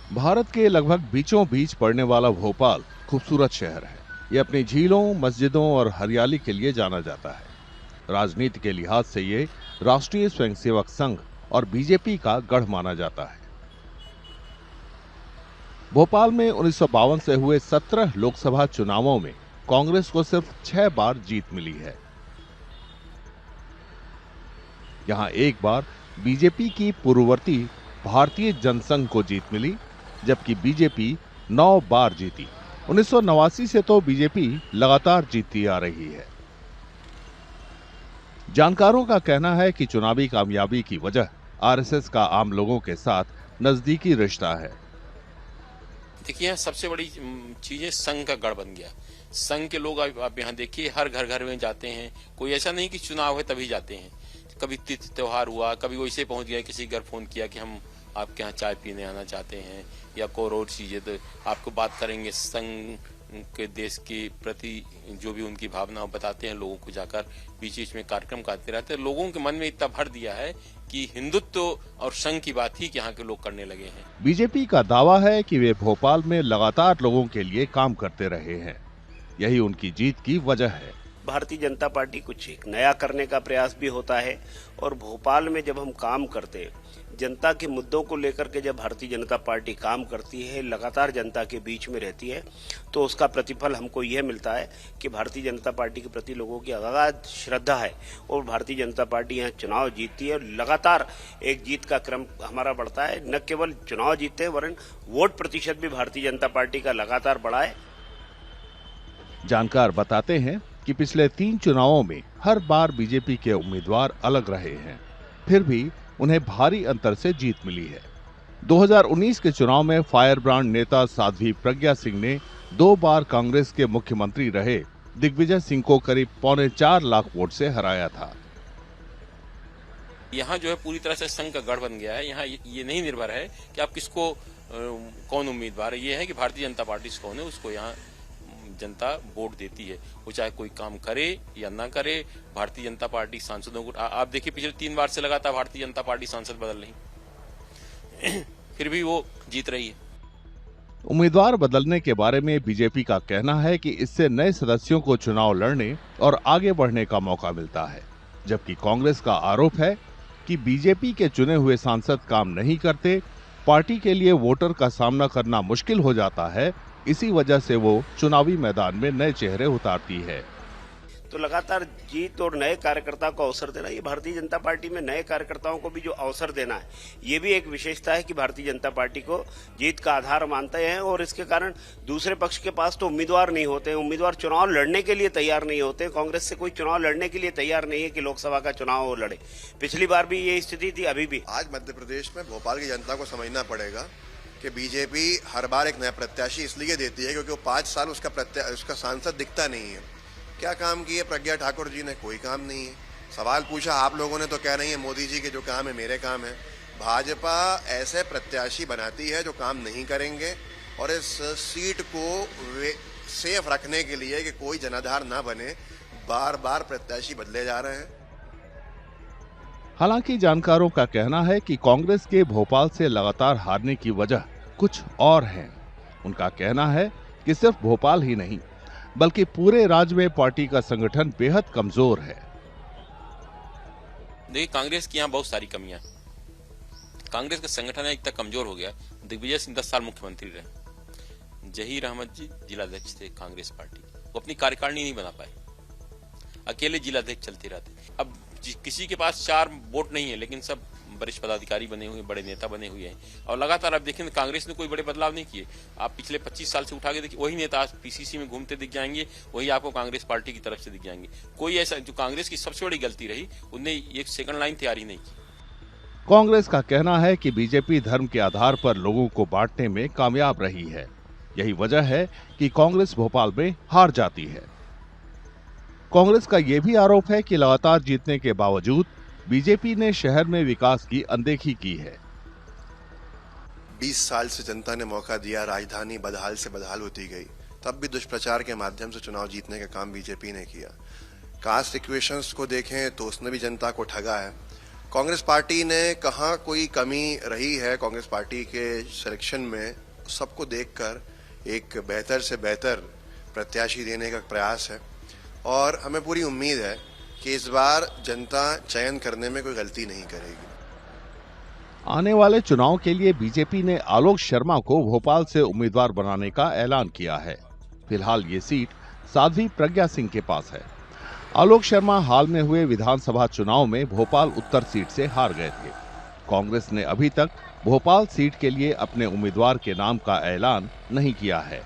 भारत के लगभग बीचों बीच पड़ने वाला भोपाल खूबसूरत शहर है। ये अपनी झीलों, मस्जिदों और हरियाली के लिए जाना जाता है। राजनीति के लिहाज से ये राष्ट्रीय स्वयंसेवक संघ और बीजेपी का गढ़ माना जाता है। भोपाल में 1952 से हुए 17 लोकसभा चुनावों में कांग्रेस को सिर्फ 6 बार जीत मिली है। यहाँ एक बार बीजेपी की पूर्ववर्ती भारतीय जनसंघ को जीत मिली, जबकि बीजेपी 9 बार जीती। 1989 से तो बीजेपी लगातार जीतती आ रही है। जानकारों का कहना है कि चुनावी कामयाबी की वजह आरएसएस का आम लोगों के साथ नजदीकी रिश्ता है। देखिए, यहाँ सबसे बड़ी चीज है, संघ का गढ़ बन गया। संघ के लोग आप यहाँ देखिए, हर घर घर में जाते हैं। कोई ऐसा नहीं कि चुनाव है तभी जाते हैं। कभी तिथि त्योहार हुआ, कभी वैसे पहुंच गया, किसी घर फोन किया कि हम आपके यहाँ चाय पीने आना चाहते हैं, या कोई और चीजें, तो आपको बात करेंगे। संघ के देश के प्रति जो भी उनकी भावना बताते हैं, लोगों को जाकर बीच बीच में कार्यक्रम करते रहते हैं। लोगों के मन में इतना भर दिया है कि हिंदुत्व और संघ की बात ही यहाँ के लोग करने लगे हैं। बीजेपी का दावा है कि वे भोपाल में लगातार लोगों के लिए काम करते रहे हैं। यही उनकी जीत की वजह है। भारतीय जनता पार्टी कुछ एक नया करने का प्रयास भी होता है, और भोपाल में जब हम काम करते हैं, जनता के मुद्दों को लेकर के जब भारतीय जनता पार्टी काम करती है, लगातार जनता के बीच में रहती है, तो उसका प्रतिफल हमको यह मिलता है कि भारतीय जनता पार्टी के प्रति लोगों की अगाध श्रद्धा है, और भारतीय जनता पार्टी यहाँ चुनाव जीतती है। लगातार एक जीत का क्रम हमारा बढ़ता है। न केवल चुनाव जीतते हैं, वरन वोट प्रतिशत भी भारतीय जनता पार्टी का लगातार बढ़ा है। जानकार बताते हैं कि पिछले 3 चुनावों में हर बार बीजेपी के उम्मीदवार अलग रहे हैं, फिर भी उन्हें भारी अंतर से जीत मिली है। 2019 के चुनाव में फायर ब्रांड नेता साध्वी प्रज्ञा सिंह ने 2 बार कांग्रेस के मुख्यमंत्री रहे दिग्विजय सिंह को करीब 4.25 लाख वोट से हराया था। यहाँ जो है पूरी तरह से संघ का गढ़ बन गया है। यहाँ ये नहीं निर्भर है कि आप किसको कौन उम्मीदवार है, ये है कि भारतीय जनता पार्टी से कौन है, उसको यहाँ जनता वोट देती है। वो चाहे कोई काम करे या ना करे, भारतीय जनता पार्टी सांसदों को आप देखिए, पिछले 3 बार से लगातार भारतीय जनता पार्टी सांसद बदल रही फिर भी वो जीत रही है। उम्मीदवार बदलने के बारे में बीजेपी का कहना है कि इससे नए सदस्यों को चुनाव लड़ने और आगे बढ़ने का मौका मिलता है, जबकि कांग्रेस का आरोप है कि बीजेपी के चुने हुए सांसद काम नहीं करते, पार्टी के लिए वोटर का सामना करना मुश्किल हो जाता है। इसी वजह से वो चुनावी मैदान में नए चेहरे उतारती है। तो लगातार जीत और नए कार्यकर्ताओं को अवसर देना, ये भारतीय जनता पार्टी में नए कार्यकर्ताओं को भी जो अवसर देना है, ये भी एक विशेषता है कि भारतीय जनता पार्टी को जीत का आधार मानते हैं। और इसके कारण दूसरे पक्ष के पास तो उम्मीदवार नहीं होते, उम्मीदवार चुनाव लड़ने के लिए तैयार नहीं होते। कांग्रेस से कोई चुनाव लड़ने के लिए तैयार नहीं है कि लोकसभा का चुनाव वो लड़े। पिछली बार भी ये स्थिति थी, अभी भी। आज मध्य प्रदेश में भोपाल की जनता को समझना पड़ेगा कि बीजेपी हर बार एक नया प्रत्याशी इसलिए देती है क्योंकि वो 5 साल उसका सांसद दिखता नहीं है। क्या काम किए प्रज्ञा ठाकुर जी ने? कोई काम नहीं है। सवाल पूछा आप लोगों ने तो कह रही है मोदी जी के जो काम है मेरे काम है। भाजपा ऐसे प्रत्याशी बनाती है जो काम नहीं करेंगे, और इस सीट को सेफ रखने के लिए कि कोई जनाधार ना बने, बार बार प्रत्याशी बदले जा रहे हैं। हालांकि जानकारों का कहना है कि कांग्रेस के भोपाल से लगातार हारने की वजह कुछ और है। उनका कहना है कि सिर्फ भोपाल ही नहीं, बल्कि पूरे राज्य में पार्टी का संगठन बेहद कमजोर है। देखिए, कांग्रेस की यहाँ बहुत सारी कमियां। कांग्रेस का संगठन इतना कमजोर हो गया। दिग्विजय सिंह 10 साल मुख्यमंत्री रहे। जहीर अहमद जी जिलाध्यक्ष थे कांग्रेस पार्टी, वो अपनी कार्यकारिणी नहीं बना पाए, अकेले जिलाध्यक्ष चलते रहते। अब किसी के पास 4 वोट नहीं है, लेकिन सब वरिष्ठ पदाधिकारी बने हुए, बड़े नेता बने हुए हैं। और लगातार आप देखें, कांग्रेस ने कोई बड़े बदलाव नहीं किए। आप पिछले 25 साल से उठा के देखिए, वही नेता आज पीसीसी में घूमते दिख जाएंगे, वही आपको कांग्रेस पार्टी की तरफ से दिख जाएंगे। कोई ऐसा, जो कांग्रेस की सबसे बड़ी गलती रही, उनने एक सेकंड लाइन तैयार ही नहीं की। कांग्रेस का कहना है कि बीजेपी धर्म के आधार पर लोगों को बांटने में कामयाब रही है। यही वजह है कि कांग्रेस भोपाल में हार जाती है। कांग्रेस का यह भी आरोप है कि लगातार जीतने के बावजूद बीजेपी ने शहर में विकास की अनदेखी की है। 20 साल से जनता ने मौका दिया, राजधानी बदहाल से बदहाल होती गई, तब भी दुष्प्रचार के माध्यम से चुनाव जीतने का काम बीजेपी ने किया। कास्ट इक्वेशंस को देखें तो उसने भी जनता को ठगा है। कांग्रेस पार्टी ने कहाँ कोई कमी रही है कांग्रेस पार्टी के सिलेक्शन में, सबको देखकर एक बेहतर से बेहतर प्रत्याशी देने का प्रयास है और हमें पूरी उम्मीद है कि इस बार जनता चयन करने में कोई गलती नहीं करेगी। आने वाले चुनाव के लिए बीजेपी ने आलोक शर्मा को भोपाल से उम्मीदवार बनाने का ऐलान किया है। फिलहाल ये सीट साध्वी प्रज्ञा सिंह के पास है। आलोक शर्मा हाल में हुए विधानसभा चुनाव में भोपाल उत्तर सीट से हार गए थे। कांग्रेस ने अभी तक भोपाल सीट के लिए अपने उम्मीदवार के नाम का ऐलान नहीं किया है।